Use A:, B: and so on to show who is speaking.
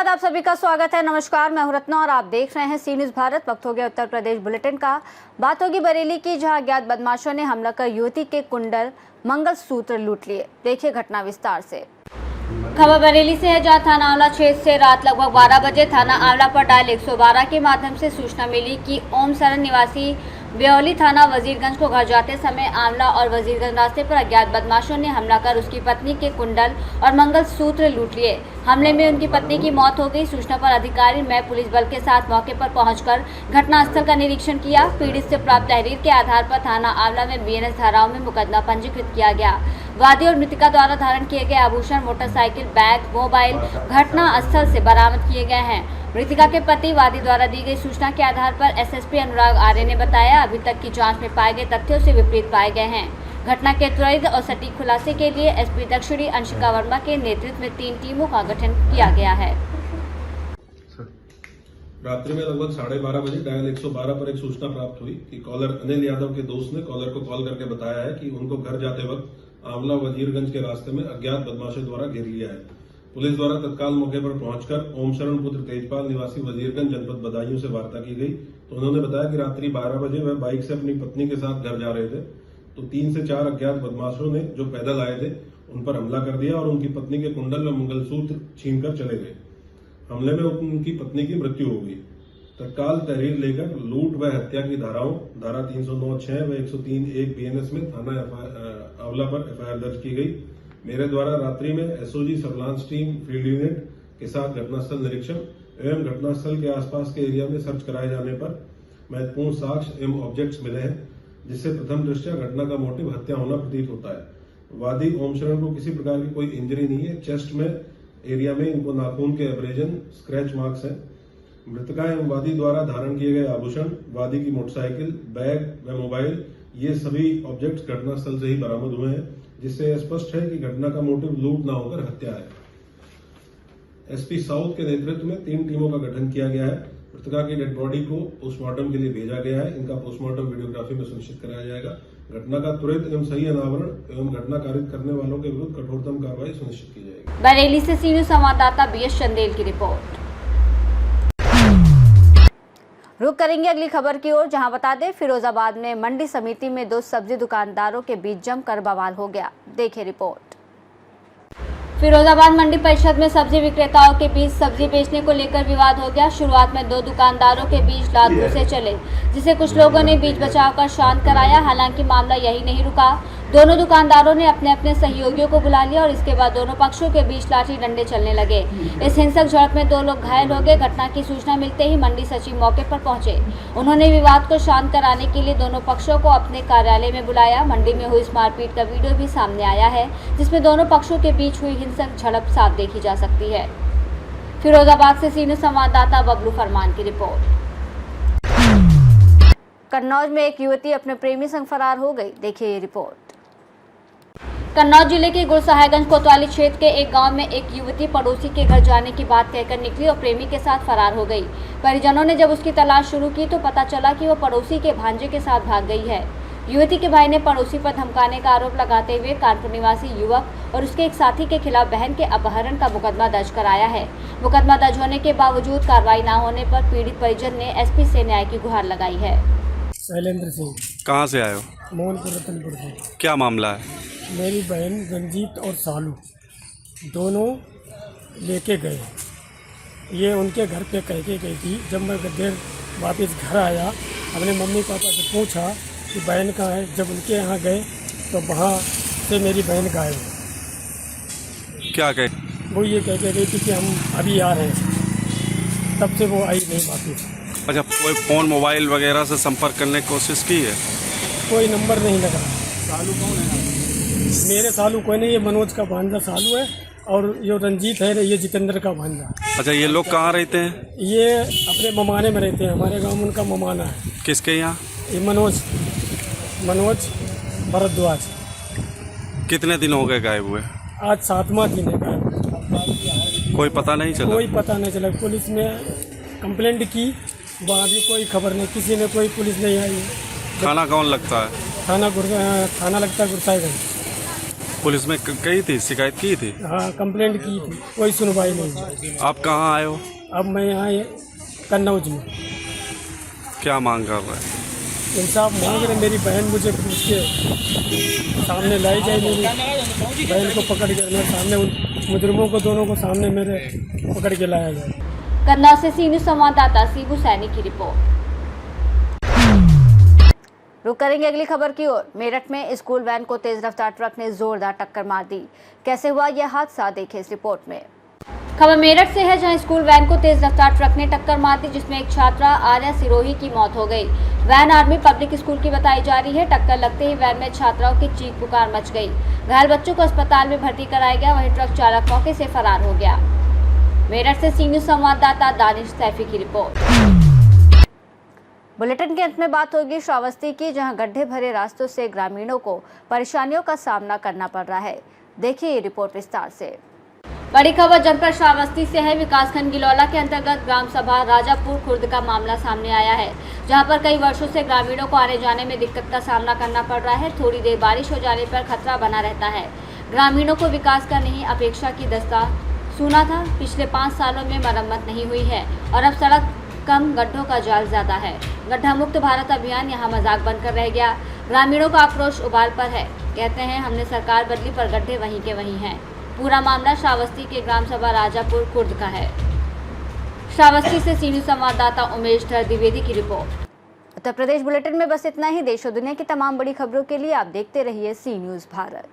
A: बाद आप सभी का स्वागत है। नमस्कार, मैं हूं रत्ना और आप देख रहे हैं सी न्यूज़ भारत। वक्त हो गया उत्तर प्रदेश बुलेटिन का। बात होगी बरेली की, जहां अज्ञात बदमाशों ने हमला कर युवती के कुंडल मंगलसूत्र लूट लिए। देखिए घटना विस्तार से। खबर बरेली से है, जहां थाना आंवला क्षेत्र से रात लगभग 12 बजे थाना आंवला पर डायल 112 के माध्यम से सूचना मिली कि ओम शरण निवासी ब्यौली थाना वजीरगंज को घर जाते समय आंवला और वजीरगंज रास्ते पर अज्ञात बदमाशों ने हमला कर उसकी पत्नी के कुंडल और मंगलसूत्र लूट लिए। हमले में उनकी पत्नी की मौत हो गई। सूचना पर अधिकारी मैं पुलिस बल के साथ मौके पर पहुंचकर घटनास्थल का निरीक्षण किया। पीड़ित से प्राप्त तहरीर के आधार पर थाना आंवला में बीएनएस धाराओं में मुकदमा पंजीकृत किया गया। वादी और मृतका द्वारा धारण किए गए आभूषण, मोटरसाइकिल, बैग, मोबाइल घटना स्थल से बरामद किए गए हैं। मृतका के पति वादी द्वारा दी गई सूचना के आधार पर एसएसपी अनुराग आर्य ने बताया, अभी तक की जांच में पाए गए तथ्यों से विपरीत पाए गए हैं। घटना के त्वरित और सटीक खुलासे के लिए एसपी दक्षिणी अंशिका वर्मा के नेतृत्व में 3 टीमों का गठन किया गया है।
B: रात्रि में लगभग 12:30 बजे डायल 112 पर एक सूचना प्राप्त हुई कि कॉलर अनिल यादव के दोस्त ने कॉलर को कॉल करके बताया है कि उनको घर जाते वक्त आंवला वजीरगंज के रास्ते में अज्ञात बदमाशों द्वारा घेर लिया है। पुलिस द्वारा तत्काल मौके पर पहुंचकर ओम शरण पुत्र तेजपाल निवासी वजीरगंज जनपद बदायूं से वार्ता की गई। तो उन्होंने बताया कि रात्रि 12 बजे वह बाइक से अपनी पत्नी के साथ घर जा रहे थे, तो 3 से 4 अज्ञात बदमाशों ने जो पैदल आए थे उन पर हमला कर दिया और उनकी पत्नी के कुंडल व मंगलसूत्र छीनकर चले गए। हमले में उनकी पत्नी की मृत्यु हो गई। तत्काल तहरीर लेकर लूट व हत्या की धाराओं धारा 309(6) व 103(1) बीएनएस में थाना आंवला पर एफआईआर दर्ज की गई। मेरे द्वारा रात्रि में SOG surveillance team field unit के साथ घटनास्थल निरीक्षण एवं घटनास्थल के आसपास के एरिया में सर्च कराए जाने पर महत्वपूर्ण साक्ष्य एवं ऑब्जेक्ट्स मिले हैं, जिससे प्रथम दृष्टया घटना का मोटिव हत्या होना प्रतीत होता है। वादी ओम शरण को किसी प्रकार की कोई इंजरी नहीं है। चेस्ट में एरिया में इनको नाखून के एब्रेजन स्क्रैच मार्क्स हैं। मृतका एवं वादी द्वारा धारण किए गए आभूषण, वादी की मोटरसाइकिल, बैग व मोबाइल, ये सभी ऑब्जेक्ट्स घटनास्थल से ही बरामद हुए हैं, जिससे स्पष्ट है कि घटना का मोटिव लूट न होकर हत्या है। एसपी साउथ के नेतृत्व में 3 टीमों का गठन किया गया है। मृतका की डेड बॉडी को पोस्टमार्टम के लिए भेजा गया है। इनका पोस्टमार्टम वीडियोग्राफी में सुनिश्चित कराया जाएगा। घटना का त्वरित एवं सही अनावरण एवं घटना कारित करने वालों के विरुद्ध कठोरतम कार्रवाई सुनिश्चित की जाएगी।
A: बरेली से सी न्यूज़ संवाददाता बीएस चंदेल की रिपोर्ट। रुक करेंगे अगली खबर की ओर, जहां बता दें फिरोजाबाद में मंडी समिति में 2 सब्जी दुकानदारों के बीच जमकर बवाल हो गया। देखिए रिपोर्ट। फिरोजाबाद मंडी परिषद में सब्जी विक्रेताओं के बीच सब्जी बेचने को लेकर विवाद हो गया। शुरुआत में 2 दुकानदारों के बीच लात घूंसे चले, जिसे कुछ लोगों ने बीच बचाव कर शांत कराया। हालांकि मामला यही नहीं रुका। दोनों दुकानदारों ने अपने अपने सहयोगियों को बुला लिया और इसके बाद दोनों पक्षों के बीच लाठी डंडे चलने लगे। इस हिंसक झड़प में 2 लोग घायल हो गए। घटना की सूचना मिलते ही मंडी सचिव मौके पर पहुंचे। उन्होंने विवाद को शांत कराने के लिए दोनों पक्षों को अपने कार्यालय में बुलाया। मंडी में हुई इस मारपीट का वीडियो भी सामने आया है, जिसमें दोनों पक्षों के बीच हुई हिंसक झड़प साफ देखी जा सकती है। फिरोजाबाद से सी न्यूज़ संवाददाता बबलू फरमान की रिपोर्ट। कन्नौज में एक युवती अपने प्रेमी संग फरार हो गई। देखिए ये रिपोर्ट। कन्नौज जिले के गुरसहायगंज कोतवाली क्षेत्र के एक गांव में एक युवती पड़ोसी के घर जाने की बात कहकर निकली और प्रेमी के साथ फरार हो गई। परिजनों ने जब उसकी तलाश शुरू की तो पता चला कि वो पड़ोसी के भांजे के साथ भाग गई है। युवती के भाई ने पड़ोसी पर धमकाने का आरोप लगाते हुए कानपुर निवासी युवक और उसके एक साथी के खिलाफ बहन के अपहरण का मुकदमा दर्ज कराया है। मुकदमा दर्ज होने के बावजूद कार्रवाई न होने पर पीड़ित परिजन ने एसपी से न्याय की गुहार लगाई है।
C: शैलेंद्र सिंह।
D: कहाँ से आए हो?
C: मोहनपुर रतनपुर से।
D: क्या मामला है?
C: मेरी बहन रंजीत और सालू दोनों लेके गए। ये उनके घर पे कह के गई थी। जब मैं देर वापस घर आया, अपने मम्मी पापा से पूछा कि बहन कहाँ है। जब उनके यहाँ गए तो वहाँ से मेरी बहन गायब।
D: क्या कहे?
C: वो ये कह के गई थी कि हम अभी आ रहे हैं। तब से वो आई नहीं वापस।
D: अच्छा, कोई फ़ोन मोबाइल वगैरह से संपर्क करने की कोशिश की है?
C: कोई नंबर नहीं लगा। सालू कौन है? मेरे सालू कोई नहीं, ये मनोज का भांजा सालू है और जो रंजीत है ये जितेंद्र का भांजा।
D: अच्छा, ये लोग कहाँ रहते हैं?
C: ये अपने ममाने में रहते हैं। हमारे गांव में उनका ममाना है।
D: किसके यहाँ?
C: ये मनोज भरद्वाज।
D: कितने दिन हो गए गायब हुए?
C: आज 7वां दिन है गायब।
D: कोई पता नहीं चला?
C: कोई पता नहीं चला। पुलिस में कंप्लेंट की, वहाँ भी कोई खबर नहीं, किसी ने कोई पुलिस नहीं आई।
D: थाना कौन लगता है?
C: थाना लगता है गुरसाईगंज।
D: पुलिस में कही थी, शिकायत की थी?
C: हाँ, कंप्लेंट की थी, कोई सुनवाई नहीं हुई।
D: आप कहाँ आए हो?
C: अब मैं यहाँ कन्नौज में
D: क्या मांग कर रहे हैं?
C: इंसाफ मांग रहे। मेरी बहन मुझे पूछ के सामने लाई जाए, मेरी बहन को पकड़ के मेरे सामने, उन मुजरिमों को दोनों को सामने मेरे पकड़ के लाया जाए।
A: कन्नौज से सी न्यूज़ संवाददाता शिबू सैनी की रिपोर्ट। रुक करेंगे अगली खबर की ओर। मेरठ में स्कूल वैन को तेज रफ्तार ट्रक ने जोरदार टक्कर मार दी। कैसे हुआ यह हादसा, देखिए इस रिपोर्ट में। खबर मेरठ से है, जहां स्कूल वैन को तेज रफ्तार ट्रक ने टक्कर मार दी, जिसमें एक छात्रा आर्या सिरोही की मौत हो गई। वैन आर्मी पब्लिक स्कूल की बताई जा रही है। टक्कर लगते ही वैन में छात्राओं की चीख पुकार मच गई। घायल बच्चों को अस्पताल में भर्ती कराया गया, वहीं ट्रक चालक मौके से फरार हो गया। मेरठ से सी न्यूज़ संवाददाता दानिश सैफी की रिपोर्ट। बुलेटिन के अंत में बात होगी श्रावस्ती की, जहां गड्ढे भरे रास्तों से ग्रामीणों को परेशानियों का सामना करना पड़ रहा है। देखिए ये रिपोर्ट विस्तार से। बड़ी खबर जनपद श्रावस्ती से है। विकासखंड गिलौला के अंतर्गत ग्राम सभा राजापुर खुर्द का मामला सामने आया है, जहां पर कई वर्षों से ग्रामीणों को आने जाने में दिक्कत का सामना करना पड़ रहा है। थोड़ी देर बारिश हो जाने पर खतरा बना रहता है। ग्रामीणों को विकास का नहीं, अपेक्षा की दस्ता सुना था। पिछले 5 सालों में मरम्मत नहीं हुई है और अब सड़क कम, गड्ढों का जाल ज्यादा है। गड्ढा मुक्त भारत अभियान यहाँ मजाक बनकर रह गया। ग्रामीणों का आक्रोश उबाल पर है। कहते हैं हमने सरकार बदली पर गड्ढे वहीं के वहीं हैं। पूरा मामला श्रावस्ती के ग्राम सभा राजापुर खुर्द का है। श्रावस्ती से सी न्यूज़ संवाददाता उमेश धर द्विवेदी की रिपोर्ट। उत्तर प्रदेश बुलेटिन में बस इतना ही। देश और दुनिया की तमाम बड़ी खबरों के लिए आप देखते रहिए सी न्यूज़ भारत।